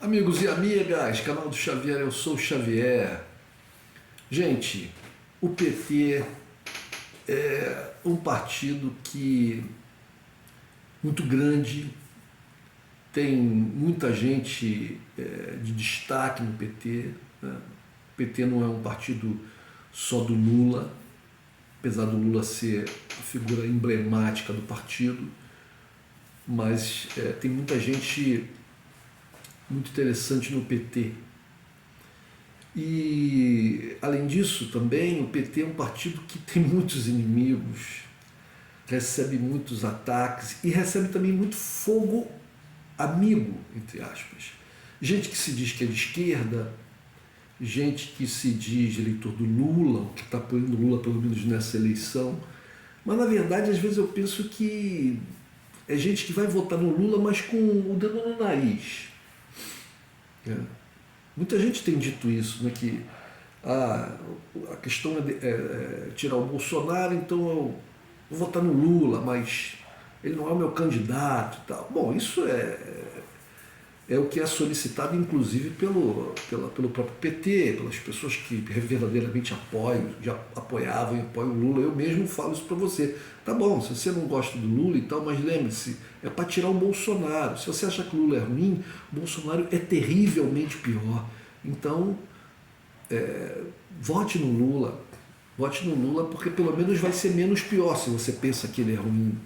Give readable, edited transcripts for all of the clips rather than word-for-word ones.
Amigos e amigas, canal do Xavier, eu sou o Xavier. Gente, o PT é um partido que muito grande, tem muita gente de destaque no PT, né? O PT não é um partido só do Lula, apesar do Lula ser a figura emblemática do partido, mas tem muita gente muito interessante no PT. E, além disso, também o PT é um partido que tem muitos inimigos, recebe muitos ataques e recebe também muito fogo amigo, entre aspas. Gente que se diz que é de esquerda, gente que se diz eleitor do Lula, que está apoiando o Lula pelo menos nessa eleição, mas na verdade às vezes eu penso que é gente que vai votar no Lula, mas com o dedo no nariz. Muita gente tem dito isso, né, que a questão é tirar o Bolsonaro, então eu vou votar no Lula, mas ele não é o meu candidato e tal. Bom, isso é o que é solicitado inclusive pelo próprio PT, pelas pessoas que verdadeiramente apoiam, já apoiavam e apoiam o Lula. Eu mesmo falo isso para você. Tá bom, se você não gosta do Lula e tal, mas lembre-se, é para tirar o Bolsonaro. Se você acha que o Lula é ruim, o Bolsonaro é terrivelmente pior. Então, vote no Lula. Vote no Lula porque pelo menos vai ser menos pior se você pensa que ele é ruim.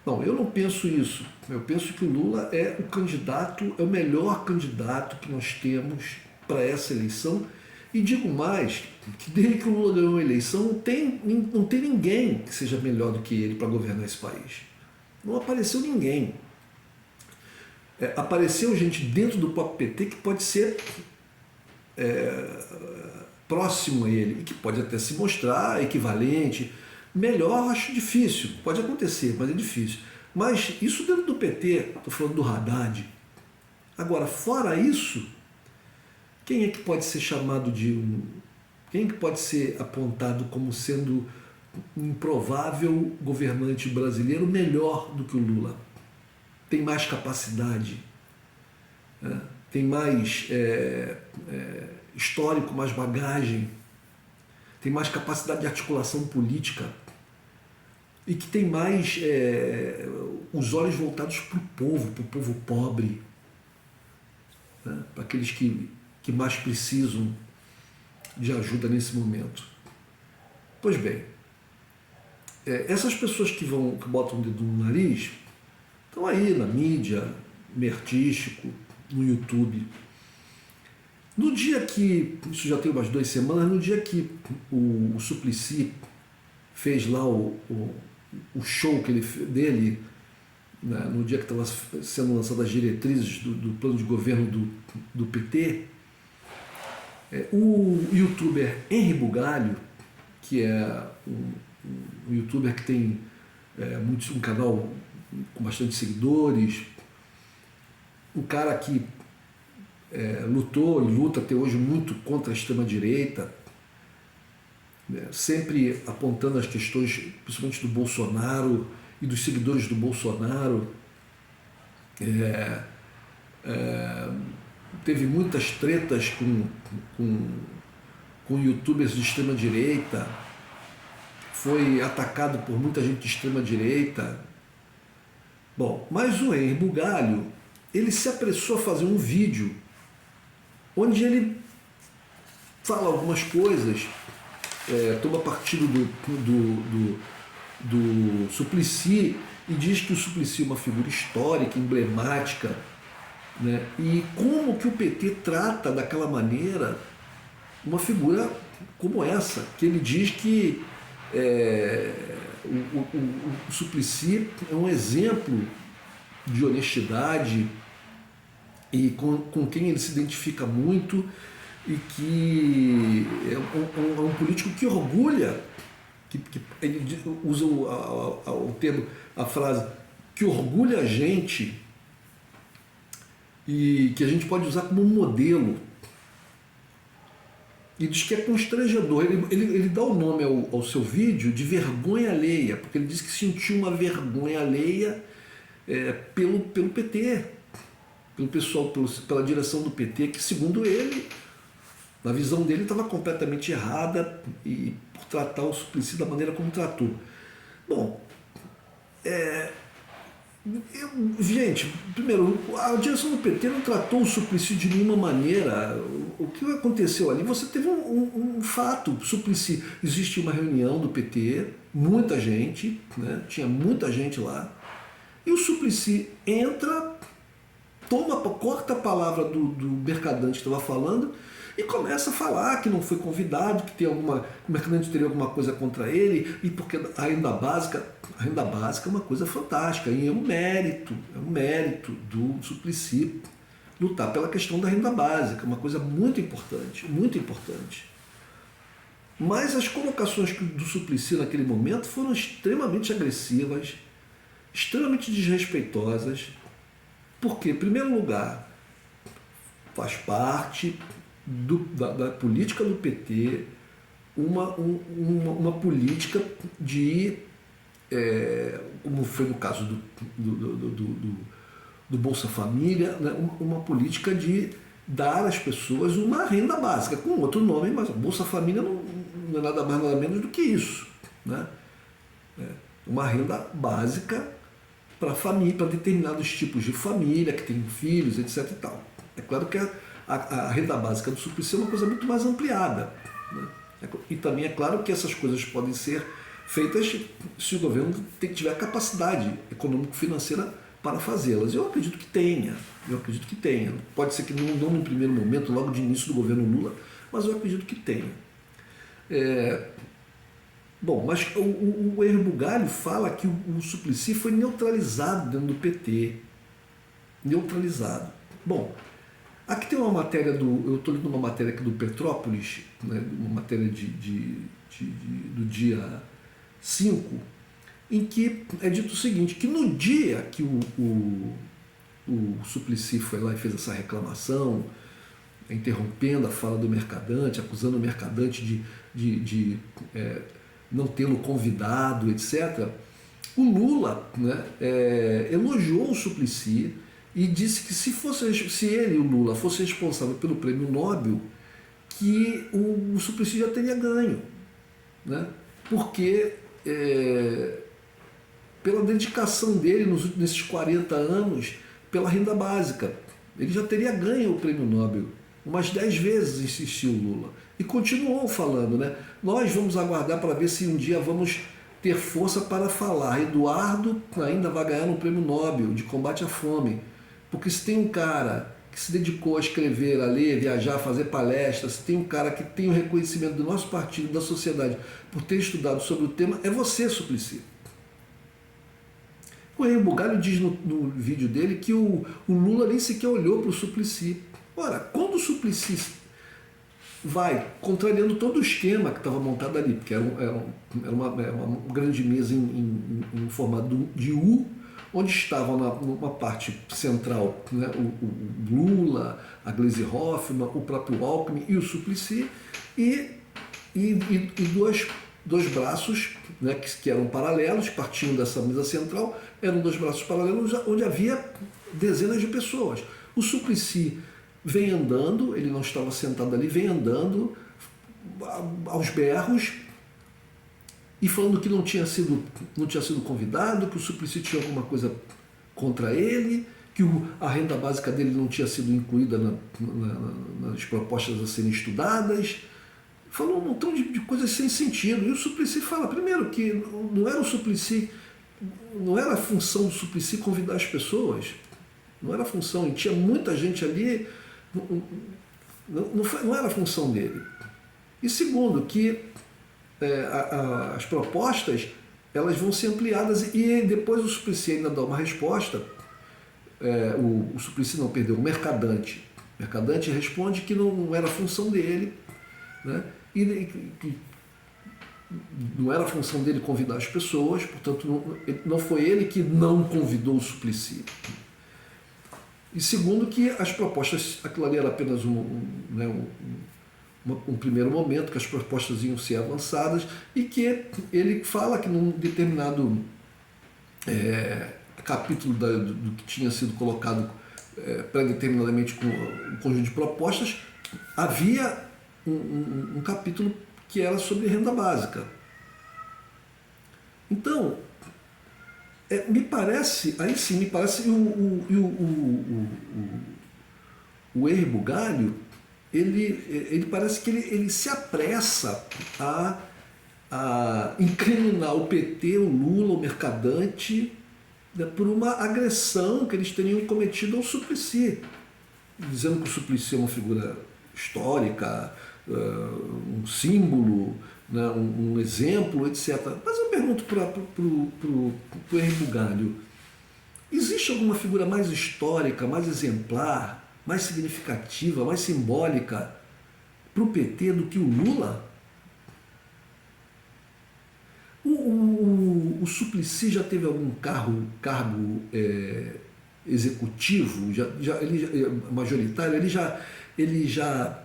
Não, eu não penso isso. Eu penso que o Lula é o candidato, é o melhor candidato que nós temos para essa eleição. E digo mais, que desde que o Lula ganhou a eleição, não tem ninguém que seja melhor do que ele para governar esse país. Não apareceu ninguém. Apareceu gente dentro do próprio PT que pode ser próximo a ele e que pode até se mostrar equivalente. Melhor acho difícil, pode acontecer, mas é difícil. Mas isso dentro do PT, estou falando do Haddad. Agora, fora isso, quem é que pode ser chamado de quem é que pode ser apontado como sendo um improvável governante brasileiro melhor do que o Lula? Tem mais capacidade, né? Tem mais histórico, mais bagagem, tem mais capacidade de articulação política e que tem mais os olhos voltados para o povo pobre, né? Para aqueles que mais precisam de ajuda nesse momento. Pois bem, essas pessoas que botam o dedo no nariz estão aí na mídia, no artístico, no YouTube. No dia que, isso já tem umas 2 semanas, no dia que o Suplicy fez lá o show dele, né, no dia que estava sendo lançadas as diretrizes do plano de governo do PT, o youtuber Henri Bugalho, que é um youtuber que tem um canal com bastante seguidores, um cara que lutou e luta até hoje muito contra a extrema-direita, né, sempre apontando as questões, principalmente do Bolsonaro e dos seguidores do Bolsonaro. Teve muitas tretas com youtubers de extrema-direita, foi atacado por muita gente de extrema-direita. Bom, mas o Henri Bugalho, ele se apressou a fazer um vídeo onde ele fala algumas coisas, toma partido do Suplicy e diz que o Suplicy é uma figura histórica, emblemática, né? E como que o PT trata daquela maneira uma figura como essa, que ele diz que o Suplicy é um exemplo de honestidade e com quem ele se identifica muito e que é um político que orgulha, que ele usa o termo, a frase, que orgulha a gente e que a gente pode usar como um modelo. E diz que é constrangedor. Ele dá o nome ao seu vídeo de vergonha alheia, porque ele diz que sentiu uma vergonha alheia pelo PT. pelo pessoal, pela direção do PT, que segundo ele, na visão dele, estava completamente errada e por tratar o Suplicy da maneira como tratou. Bom, gente, primeiro, a direção do PT não tratou o Suplicy de nenhuma maneira. O que aconteceu ali? Você teve um fato. O Suplicy, existe uma reunião do PT, muita gente, né? Tinha muita gente lá, e o Suplicy entra, corta a palavra do mercadante que estava falando e começa a falar que não foi convidado, que o mercadante teria alguma coisa contra ele, e porque a renda básica é uma coisa fantástica, e é um mérito do Suplicy lutar pela questão da renda básica, uma coisa muito importante, muito importante. Mas as colocações do Suplicy naquele momento foram extremamente agressivas, extremamente desrespeitosas, porque, em primeiro lugar, faz parte da política do PT uma política de, como foi no caso do Bolsa Família, né, uma política de dar às pessoas uma renda básica, com outro nome, mas a Bolsa Família não é nada mais nada menos do que isso, né? Uma renda básica para família, para determinados tipos de família, que tem filhos, etc. e tal. É claro que a renda básica do Suplicy é uma coisa muito mais ampliada, né? E também é claro que essas coisas podem ser feitas se o governo tiver capacidade econômico-financeira para fazê-las. Eu acredito que tenha. Pode ser que não no primeiro momento, logo de início do governo Lula, mas eu acredito que tenha. Bom, mas o Henri Bugalho fala que o Suplicy foi neutralizado dentro do PT. Neutralizado. Bom, aqui tem uma matéria eu estou lendo uma matéria aqui do Petrópolis, né, uma matéria do dia 5, em que é dito o seguinte, que no dia que o Suplicy foi lá e fez essa reclamação, interrompendo a fala do mercadante, acusando o mercadante de não tê-lo convidado, etc., o Lula, né, elogiou o Suplicy e disse que se ele, o Lula, fosse responsável pelo prêmio Nobel, que o Suplicy já teria ganho, né? Porque pela dedicação dele nesses 40 anos pela renda básica, ele já teria ganho o prêmio Nobel. Umas 10 vezes insistiu o Lula. E continuou falando, né? Nós vamos aguardar para ver se um dia vamos ter força para falar. Eduardo ainda vai ganhar um prêmio Nobel de combate à fome. Porque se tem um cara que se dedicou a escrever, a ler, viajar, fazer palestras, se tem um cara que tem o reconhecimento do nosso partido, da sociedade, por ter estudado sobre o tema, é você, Suplicy. O Henri Bugalho diz no vídeo dele que o Lula nem sequer olhou para o Suplicy. Ora, quando o Suplicy vai contrariando todo o esquema que estava montado ali, porque era uma grande mesa em formato de U, onde estavam numa parte central, né, o Lula, a Gleisi Hoffmann, o próprio Alckmin e o Suplicy, e dois braços, né, que eram paralelos, partindo dessa mesa central, eram dois braços paralelos onde havia dezenas de pessoas. O Suplicy vem andando, ele não estava sentado ali, vem andando aos berros e falando que não tinha sido convidado, que o Suplicy tinha alguma coisa contra ele, que a renda básica dele não tinha sido incluída nas propostas a serem estudadas. Falou um montão de coisas sem sentido. E o Suplicy fala, primeiro, que não era o Suplicy, não era a função do Suplicy convidar as pessoas, não era a função, e tinha muita gente ali, não era a função dele. E segundo, que as propostas elas vão ser ampliadas e depois o Suplicy ainda dá uma resposta. O Suplicy não perdeu, o mercadante responde que não era a função dele, né? E que não era a função dele convidar as pessoas, portanto não foi ele que não convidou o Suplicy. E segundo, que as propostas, aquilo ali era apenas um primeiro momento, que as propostas iam ser avançadas, e que ele fala que num determinado capítulo do que tinha sido colocado predeterminadamente com um conjunto de propostas, havia um capítulo que era sobre renda básica. Então, me parece, aí sim, me parece, o Henri Bugalho, ele parece que ele se apressa a incriminar o PT, o Lula, o Mercadante, né, por uma agressão que eles teriam cometido ao Suplicy, dizendo que o Suplicy é uma figura histórica, um símbolo, né, um exemplo, etc. Mas eu pergunto para o Henri Bugalho, existe alguma figura mais histórica, mais exemplar, mais significativa, mais simbólica para o PT do que o Lula? O Suplicy já teve algum cargo executivo, majoritário? Ele já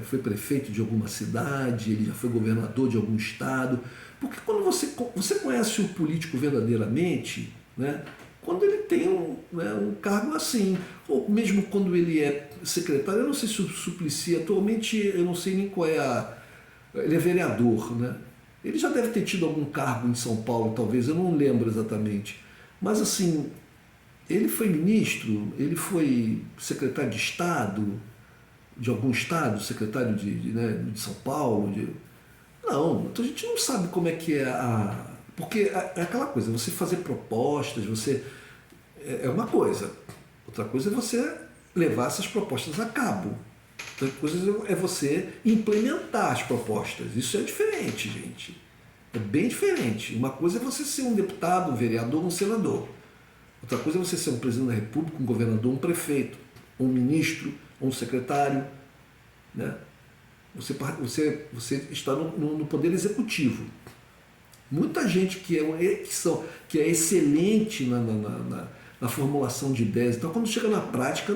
foi prefeito de alguma cidade, ele já foi governador de algum estado? Porque quando você conhece o político verdadeiramente, né, quando ele tem um cargo assim, ou mesmo quando ele é secretário, eu não sei se o Suplicy atualmente, eu não sei nem qual é ele é vereador, né? Ele já deve ter tido algum cargo em São Paulo, talvez, eu não lembro exatamente. Mas assim, ele foi ministro, ele foi secretário de Estado, de algum estado, secretário de São Paulo. Não, então a gente não sabe como é que é Porque é aquela coisa, você fazer propostas, é uma coisa. Outra coisa é você levar essas propostas a cabo. Outra coisa é você implementar as propostas. Isso é diferente, gente. É bem diferente. Uma coisa é você ser um deputado, um vereador, um senador. Outra coisa é você ser um presidente da República, um governador, um prefeito, um ministro, um secretário. Né? Você está no poder executivo. Muita gente que é excelente na formulação de ideias. Então, quando chega na prática,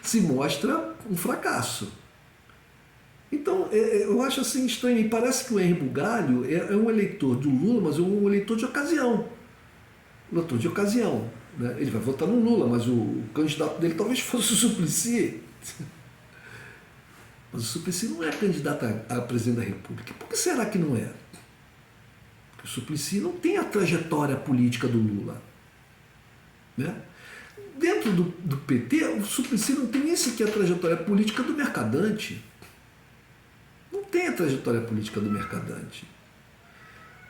se mostra um fracasso. Então, eu acho assim estranho. E parece que o Henri Bugalho é um eleitor do Lula, mas é um eleitor de ocasião. Eleitor de ocasião. Né? Ele vai votar no Lula, mas o candidato dele talvez fosse o Suplicy. Mas o Suplicy não é candidato a presidente da República. Por que será que não é? Porque o Suplicy não tem a trajetória política do Lula. Né? Dentro do PT, o Suplicy não tem nem sequer a trajetória política do Mercadante. Não tem a trajetória política do Mercadante.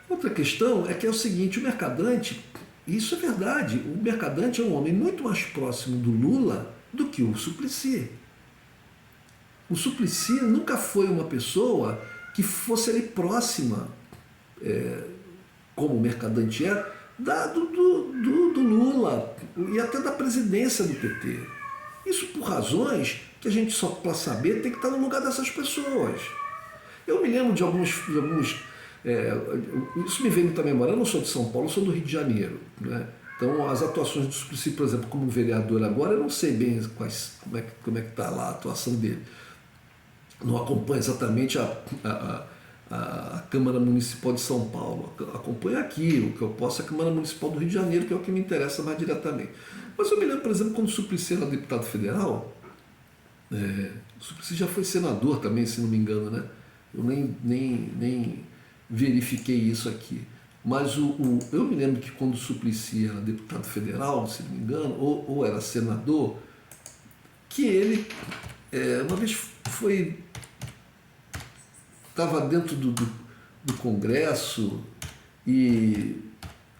Outra questão é que é o seguinte, o Mercadante, isso é verdade, o Mercadante é um homem muito mais próximo do Lula do que o Suplicy. O Suplicy nunca foi uma pessoa que fosse ali próxima, como o Mercadante é, do Lula e até da presidência do PT. Isso por razões que a gente só para saber tem que estar no lugar dessas pessoas. Eu me lembro de alguns isso me veio muita memória, eu não sou de São Paulo, eu sou do Rio de Janeiro. Né? Então as atuações do Suplicy, por exemplo, como vereador agora, eu não sei bem como é que está lá a atuação dele. Não acompanho exatamente a Câmara Municipal de São Paulo. Acompanho aqui, o que eu posso é a Câmara Municipal do Rio de Janeiro, que é o que me interessa mais diretamente. Mas eu me lembro, por exemplo, quando o Suplicy era deputado federal, o Suplicy já foi senador também, se não me engano, né? Eu nem verifiquei isso aqui. Mas eu me lembro que quando o Suplicy era deputado federal, se não me engano, ou era senador, que ele uma vez estava dentro do Congresso, e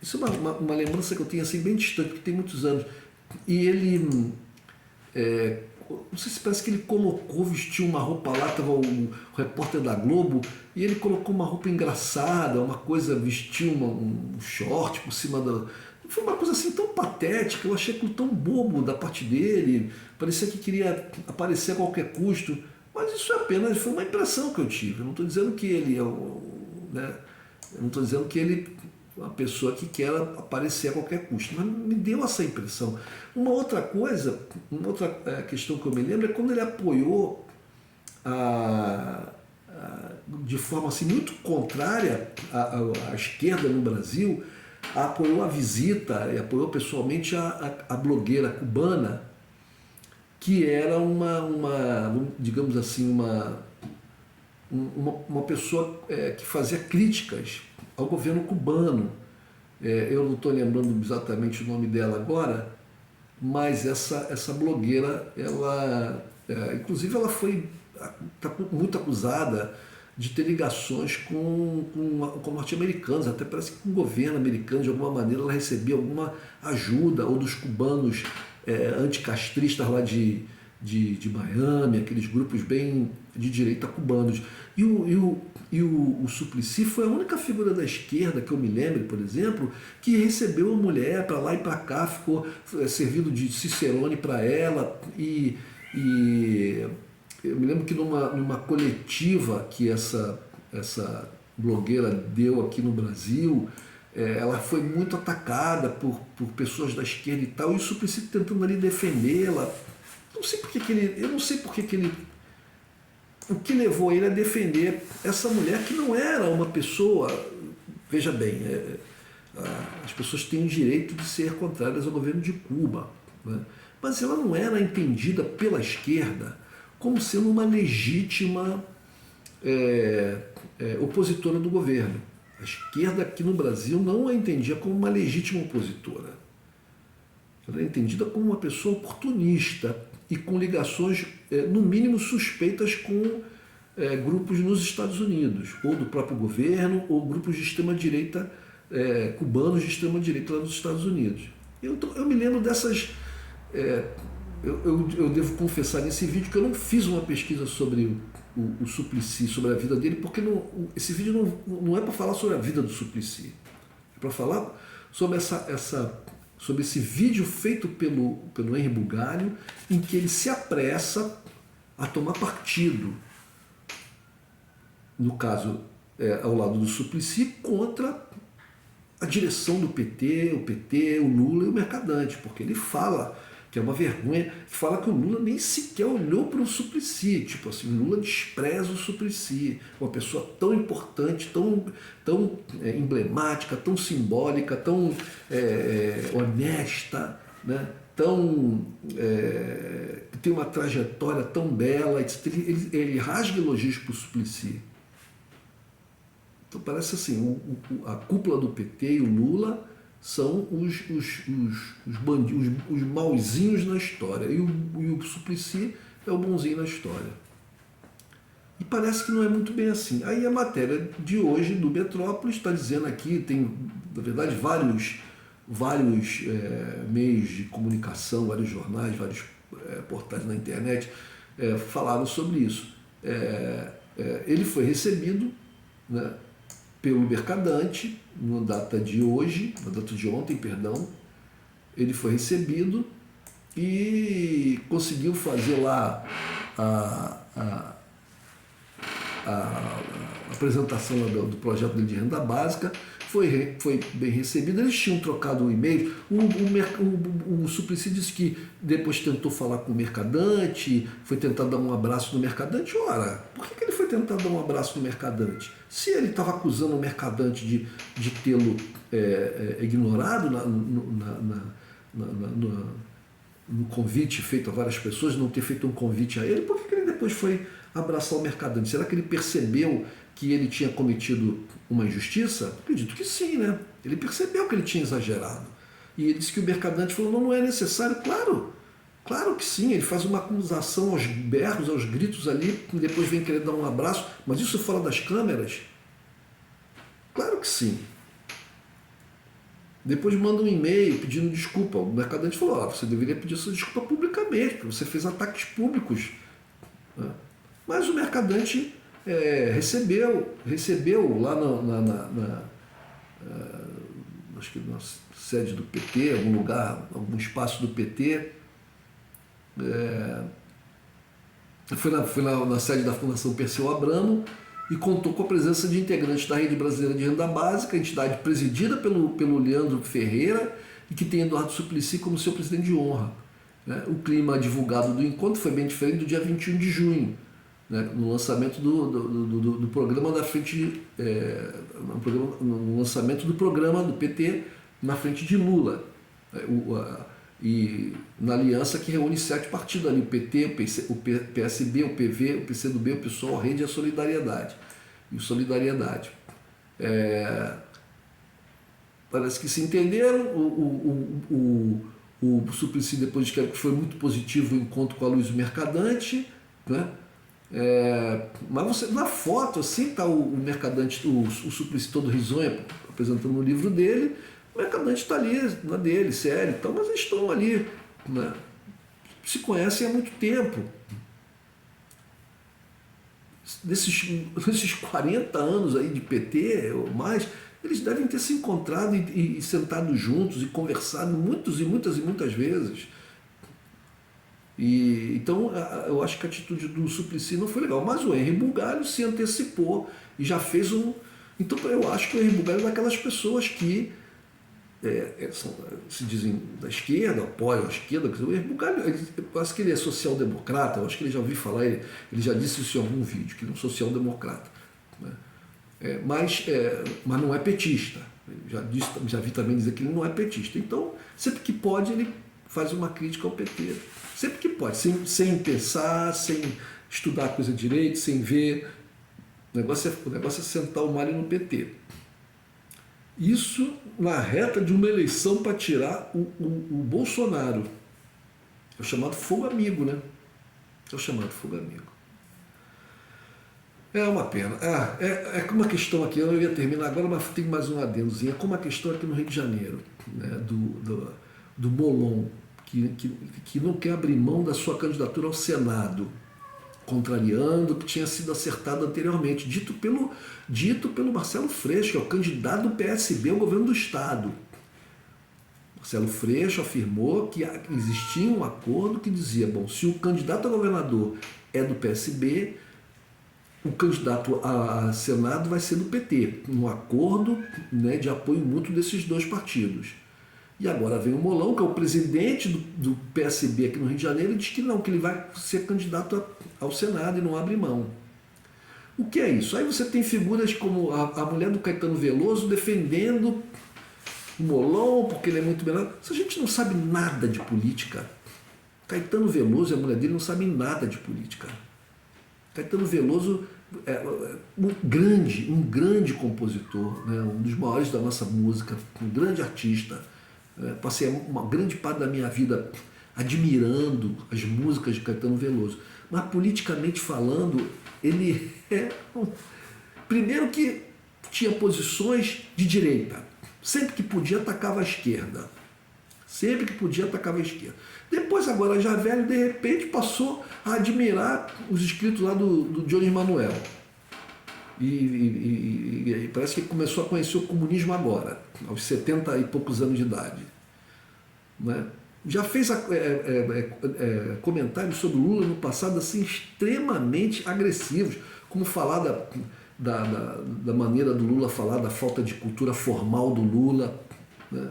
isso é uma lembrança que eu tenho assim, bem distante, porque tem muitos anos, e ele, não sei se parece que ele vestiu uma roupa lá, estava o repórter da Globo, e ele colocou uma roupa engraçada, uma coisa, vestiu um short por cima da... Foi uma coisa assim tão patética, eu achei aquilo tão bobo da parte dele, parecia que queria aparecer a qualquer custo, mas isso foi uma impressão que eu tive. Eu não estou dizendo que ele né? Eu não estou dizendo que ele é uma pessoa que quer aparecer a qualquer custo, mas me deu essa impressão. Uma outra questão que eu me lembro é quando ele apoiou de forma assim, muito contrária à esquerda no Brasil, apoiou a visita e apoiou pessoalmente a blogueira cubana, que era digamos assim, uma pessoa que fazia críticas ao governo cubano. Eu não estou lembrando exatamente o nome dela agora, mas essa blogueira, inclusive ela está muito acusada de ter ligações com norte-americanos, até parece que com o governo americano, de alguma maneira, ela recebia alguma ajuda, ou dos cubanos anticastristas lá de Miami, aqueles grupos bem de direita cubanos. E o Suplicy foi a única figura da esquerda que eu me lembro, por exemplo, que recebeu a mulher para lá e para cá, ficou servindo de cicerone para ela. E eu me lembro que numa coletiva que essa blogueira deu aqui no Brasil, ela foi muito atacada por pessoas da esquerda e tal, e o Suplicy tentando ali defendê-la. Não sei porque que ele, eu não sei porque que ele, o que levou ele a defender essa mulher que não era uma pessoa, veja bem, as pessoas têm o direito de ser contrárias ao governo de Cuba, né? Mas ela não era entendida pela esquerda como sendo uma legítima opositora do governo. A esquerda aqui no Brasil não a entendia como uma legítima opositora. Ela é entendida como uma pessoa oportunista e com ligações, no mínimo, suspeitas com grupos nos Estados Unidos, ou do próprio governo, ou grupos de extrema-direita, cubanos de extrema-direita lá nos Estados Unidos. Eu me lembro dessas... Eu devo confessar nesse vídeo que eu não fiz uma pesquisa sobre o Suplicy, sobre a vida dele, porque esse vídeo não é para falar sobre a vida do Suplicy, é para falar sobre sobre esse vídeo feito pelo Henri Bugalho, em que ele se apressa a tomar partido, no caso, ao lado do Suplicy, contra a direção do PT, o Lula e o Mercadante, porque ele fala que é uma vergonha, fala que o Lula nem sequer olhou para o Suplicy, tipo assim, o Lula despreza o Suplicy, uma pessoa tão importante, tão emblemática, tão simbólica, tão honesta, né? Que tem uma trajetória tão bela, ele rasga elogios para o Suplicy. Então parece assim, a cúpula do PT e o Lula são os bandidos, os mauzinhos na história, e o Suplicy é o bonzinho na história. E parece que não é muito bem assim. Aí a matéria de hoje do Metrópolis está dizendo aqui, tem, na verdade, vários meios de comunicação, vários jornais, vários portais na internet falaram sobre isso. Ele foi recebido, né, pelo Mercadante, na data de ontem, ele foi recebido e conseguiu fazer lá a apresentação do projeto dele de renda básica, foi bem recebido. Eles tinham trocado um e-mail. O Suplicy disse que depois tentou falar com o Mercadante, foi tentar dar um abraço no Mercadante. Ora, por que ele foi tentar dar um abraço no Mercadante? Se ele estava acusando o Mercadante de tê-lo ignorado no convite feito a várias pessoas, não ter feito um convite a ele, por que ele depois foi abraçar o Mercadante? Será que ele percebeu que ele tinha cometido uma injustiça? Acredito que sim, né? Ele percebeu que ele tinha exagerado. E ele disse que o Mercadante falou, não é necessário. Claro que sim, ele faz uma acusação aos berros, aos gritos ali, e depois vem querer dar um abraço, mas isso fora das câmeras? Claro que sim. Depois manda um e-mail pedindo desculpa. O Mercadante falou, você deveria pedir essa desculpa publicamente, porque você fez ataques públicos. Mas o Mercadante recebeu lá acho que na sede do PT, algum lugar, algum espaço do PT, foi na sede da Fundação Perseu Abramo e contou com a presença de integrantes da Rede Brasileira de Renda Básica, entidade presidida pelo Leandro Ferreira e que tem Eduardo Suplicy como seu presidente de honra. O clima divulgado do encontro foi bem diferente do dia 21 de junho, né, no lançamento do programa da frente, no lançamento do programa do PT na frente de Lula. E na aliança que reúne 7 partidos ali, o PT, o PSB, o PV, o PCdoB, o PSOL, a Rede e a Solidariedade. E o Solidariedade. Parece que se entenderam. O Suplicy depois que foi muito positivo o encontro com a Luiz Mercadante, né? Mas você, na foto assim está o Mercadante, o Suplicy todo risonho apresentando o livro dele, o Mercadante está ali na dele, sério, então, mas eles estão ali, né? Se conhecem há muito tempo. Nesses 40 anos aí de PT ou mais, eles devem ter se encontrado e sentado juntos e conversado muitas vezes. Então eu acho que a atitude do Suplicy não foi legal, mas o Henri Bugalho se antecipou e já fez um. Então eu acho que o Henri Bugalho é daquelas pessoas que se dizem da esquerda, apoiam a esquerda. O Henri Bugalho, eu acho que ele é social-democrata, eu acho que ele já ouviu falar, ele já disse isso em algum vídeo, que ele é um social-democrata, né? Mas não é petista. Já vi também dizer que ele não é petista. Então, sempre que pode, ele faz uma crítica ao PT. Sempre que pode, sem pensar, sem estudar a coisa direito, sem ver. O negócio é sentar o malho no PT. Isso na reta de uma eleição para tirar o Bolsonaro. É o chamado fogo amigo, né? É o chamado fogo amigo. É uma pena. É como uma questão aqui, eu ia terminar agora, mas tem mais um adendozinho. É como a questão aqui no Rio de Janeiro, né, do Molon, que não quer abrir mão da sua candidatura ao Senado, contrariando o que tinha sido acertado anteriormente, dito pelo Marcelo Freixo, que é o candidato do PSB ao governo do Estado. Marcelo Freixo afirmou que existia um acordo que dizia, bom, se o candidato a governador é do PSB, o candidato a Senado vai ser do PT, um acordo, né, de apoio mútuo desses dois partidos. E agora vem o Molon, que é o presidente do PSB aqui no Rio de Janeiro, e diz que não, que ele vai ser candidato ao Senado e não abre mão. O que é isso? Aí você tem figuras como a mulher do Caetano Veloso defendendo o Molon, porque ele é muito melhor. Se a gente não sabe nada de política, Caetano Veloso e a mulher dele não sabem nada de política. Caetano Veloso é um grande compositor, né? Um dos maiores da nossa música, um grande artista. Passei uma grande parte da minha vida admirando as músicas de Caetano Veloso. Mas politicamente falando, ele primeiro que tinha posições de direita. Sempre que podia atacava a esquerda. Depois, agora já velho, de repente passou a admirar os escritos lá do Jones Manuel. E parece que começou a conhecer o comunismo agora, aos 70 e poucos anos de idade. Né? Já fez comentários sobre o Lula no passado assim, extremamente agressivos, como falar da maneira do Lula falar, da falta de cultura formal do Lula, né?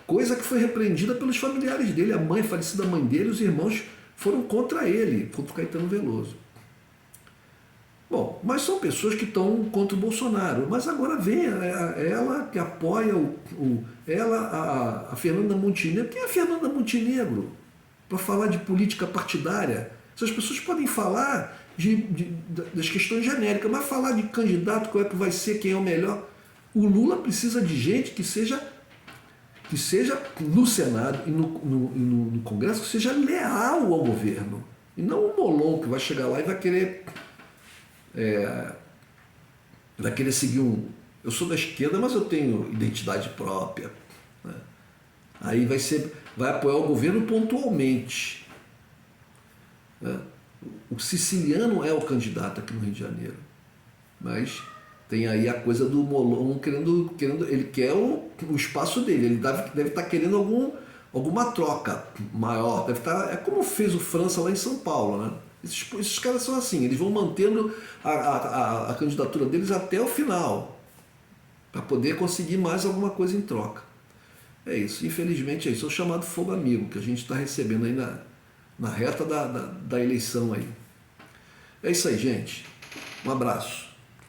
Coisa que foi repreendida pelos familiares dele, a falecida mãe dele, os irmãos foram contra ele, contra o Caetano Veloso. Bom, mas são pessoas que estão contra o Bolsonaro. Mas agora vem ela que apoia a Fernanda Montenegro. Quem é a Fernanda Montenegro? Para falar de política partidária. Essas pessoas podem falar das questões genéricas, mas falar de candidato, qual é que vai ser, quem é o melhor. O Lula precisa de gente que seja no Senado e no Congresso, que seja leal ao governo. E não o Molon que vai chegar lá e vai querer seguir eu sou da esquerda, mas eu tenho identidade própria, né? Aí vai apoiar o governo pontualmente, né? O Siciliano é o candidato aqui no Rio de Janeiro, mas tem aí a coisa do Molon querendo ele quer o espaço dele, ele deve estar querendo alguma troca maior, é como fez o França lá em São Paulo, né? Esses caras são assim, eles vão mantendo a candidatura deles até o final, para poder conseguir mais alguma coisa em troca. É isso, infelizmente é isso, é o chamado fogo amigo que a gente está recebendo aí na reta da eleição aí. É isso aí, gente. Um abraço.